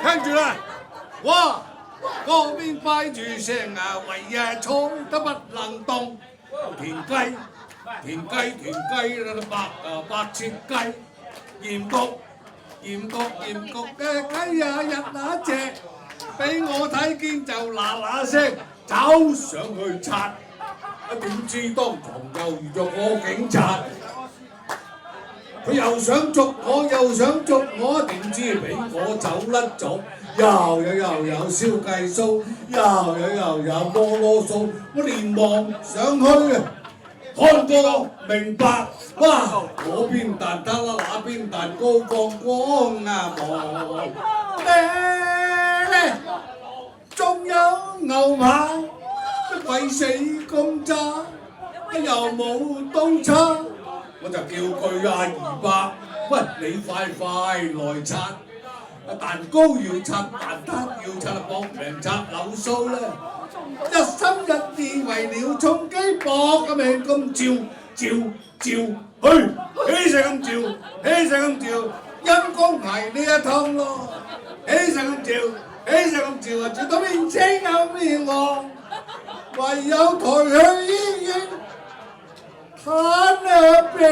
聽住啦，哇！嗰邊擺住聲啊，為嘢坐得不能動。田雞，白切雞，鹽焗嘅雞啊，日那隻，俾我睇見就嗱嗱聲走上去擦，點知當堂又遇咗個警察。佢又想捉我，點知俾我走甩咗，又有燒雞酥，又有菠蘿酥，我連忙上去啊，看過明白，哇！嗰邊蛋撻啦，那邊蛋糕放光啊望，仲有牛扒，乜鬼死咁渣，又冇刀叉。我就叫佢阿二伯，喂，你快來擦！蛋糕要擦，蛋撻要擦，搏命擦柳鬚啦！一心一意為了充飢，搏個命咁照，起勢咁照，陰公係呢一趟咯！起勢咁照啊，照到面青口面黃，唯有抬去醫院。看了病。